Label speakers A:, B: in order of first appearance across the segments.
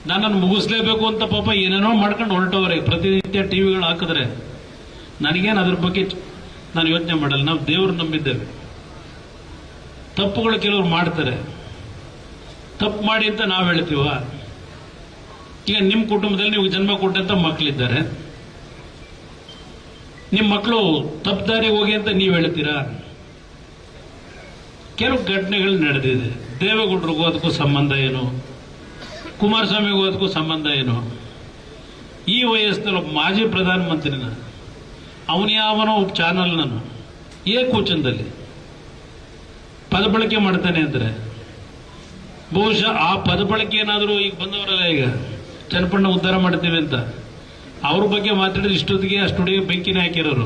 A: ನನ್ನನ್ನು ಮುಗಿಸ್ಲೇಬೇಕು ಅಂತ ಪಾಪ ಏನೇನೋ ಮಾಡ್ಕೊಂಡು ಹೊರಟವ್ರೆ. ಪ್ರತಿನಿತ್ಯ ಟಿವಿಗಳು ಹಾಕಿದ್ರೆ ನನಗೇನು ಅದ್ರ ಬಗ್ಗೆ ನಾನು ಯೋಚನೆ ಮಾಡಲ್ಲ. ನಾವು ದೇವ್ರು ನಂಬಿದ್ದೇವೆ. ತಪ್ಪುಗಳು ಕೆಲವರು ಮಾಡ್ತಾರೆ. ತಪ್ಪು ಮಾಡಿ ಅಂತ ನಾವು ಹೇಳ್ತೀವ? ಈಗ ನಿಮ್ಮ ಕುಟುಂಬದಲ್ಲಿ ನೀವು ಜನ್ಮ ಕೊಟ್ಟಂತ ಮಕ್ಕಳಿದ್ದಾರೆ. ನಿಮ್ಮ ಮಕ್ಕಳು ತಪ್ಪು ದಾರಿಗೆ ಹೋಗಿ ಅಂತ ನೀವು ಹೇಳ್ತೀರಾ? ಕೆಲವು ಘಟನೆಗಳು ನಡೆದಿದೆ. ದೇವೇಗೌಡರಿಗೂ ಅದಕ್ಕೂ ಸಂಬಂಧ ಏನು? ಕುಮಾರಸ್ವಾಮಿಗೂ ಅದಕ್ಕೂ ಸಂಬಂಧ ಏನು? ಈ ವಯಸ್ಸಿನಲ್ಲಿ ಒಬ್ಬ ಮಾಜಿ ಪ್ರಧಾನಮಂತ್ರಿನ ಅವನ್ಯಾವನೋ ಒಬ್ಬ ಚಾನಲ್ನನ್ನು ಏಕವಚನದಲ್ಲಿ ಪದ ಬಳಕೆ ಮಾಡ್ತಾನೆ ಅಂದರೆ ಬಹುಶಃ ಆ ಪದ ಬಳಕೆ ಏನಾದರೂ ಈಗ ಬಂದವರಲ್ಲ, ಈಗ ಚನ್ನಪಣ್ಣ ಉದ್ಧಾರ ಮಾಡ್ತೀವಿ ಅಂತ ಅವ್ರ ಬಗ್ಗೆ ಮಾತಾಡಿದ್ರೆ ಇಷ್ಟೊತ್ತಿಗೆ ಅಷ್ಟೊತ್ತಿಗೆ ಬೆಂಕಿನೇ ಹಾಕಿರೋರು.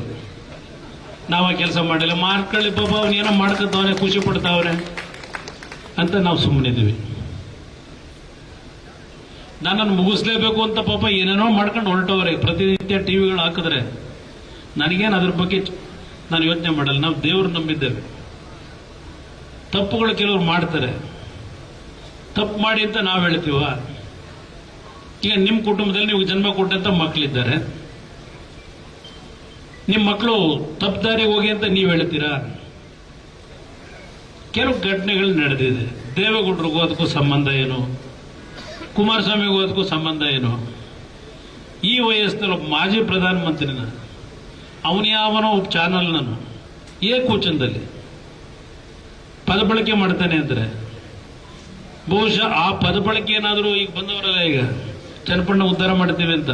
A: ನಾವು ಆ ಕೆಲಸ ಮಾಡಿಲ್ಲ. ಮಾಡ್ಕೊಳ್ಳಿ ಪಾಪ, ಅವನೇನೋ ಮಾಡ್ಕೊತಾವನೆ, ಖುಷಿ ಪಡ್ತಾವ್ರೆ ಅಂತ ನಾವು ಸುಮ್ಮನಿದ್ದೀವಿ. ನನ್ನನ್ನು ಮುಗಿಸ್ಲೇಬೇಕು ಅಂತ ಪಾಪ ಏನೇನೋ ಮಾಡ್ಕೊಂಡು ಹೊರಟವ್ರೆ. ಪ್ರತಿನಿತ್ಯ ಟಿವಿಗಳು ಹಾಕಿದ್ರೆ ನನಗೇನು ಅದ್ರ ಬಗ್ಗೆ ನಾನು ಯೋಚನೆ ಮಾಡಲ್ಲ. ನಾವು ದೇವ್ರು ನಂಬಿದ್ದೇವೆ. ತಪ್ಪುಗಳು ಕೆಲವರು ಮಾಡ್ತಾರೆ. ತಪ್ಪು ಮಾಡಿ ಅಂತ ನಾವು ಹೇಳ್ತೀವ? ಈಗ ನಿಮ್ಮ ಕುಟುಂಬದಲ್ಲಿ ನೀವು ಜನ್ಮ ಕೊಟ್ಟಂತ ಮಕ್ಕಳಿದ್ದಾರೆ. ನಿಮ್ಮ ಮಕ್ಕಳು ತಪ್ಪು ದಾರಿಗೆ ಹೋಗಿ ಅಂತ ನೀವು ಹೇಳ್ತೀರಾ? ಕೆಲವು ಘಟನೆಗಳು ನಡೆದಿದೆ. ದೇವೇಗೌಡರಿಗೂ ಅದಕ್ಕೂ ಸಂಬಂಧ ಏನು? ಕುಮಾರಸ್ವಾಮಿಗೂ ಅದಕ್ಕೂ ಸಂಬಂಧ ಏನು? ಈ ವಯಸ್ಸಿನಲ್ಲಿ ಒಬ್ಬ ಮಾಜಿ ಪ್ರಧಾನಮಂತ್ರಿನ ಅವನ್ಯಾವನೋ ಒಬ್ಬ ಚಾನಲ್ನನ್ನು ಏಕವಚನದಲ್ಲಿ ಪದ ಬಳಕೆ ಮಾಡ್ತಾನೆ ಅಂದರೆ ಬಹುಶಃ ಆ ಪದ ಬಳಕೆ ಏನಾದರೂ ಈಗ ಬಂದವರಲ್ಲ, ಈಗ ಚನ್ನಪಣ್ಣ ಉದ್ಧಾರ ಮಾಡ್ತೀವಿ ಅಂತ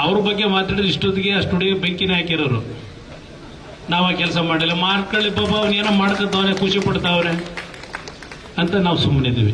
A: ಅವ್ರ ಬಗ್ಗೆ ಮಾತಾಡಿದ್ರೆ ಇಷ್ಟೊತ್ತಿಗೆ ಅಷ್ಟೊತ್ತಿಗೆ ಬೆಂಕಿನೇ ಹಾಕಿರೋರು. ನಾವು ಆ ಕೆಲಸ ಮಾಡಿಲ್ಲ. ಮಾಡ್ಕೊಳ್ಳಿ ಪಾಪ, ಅವನೇನೋ ಮಾಡ್ಕೊತಾವನೆ, ಖುಷಿ ಪಡ್ತಾವ್ರೆ ಅಂತ ನಾವು ಸುಮ್ಮನಿದ್ದೀವಿ.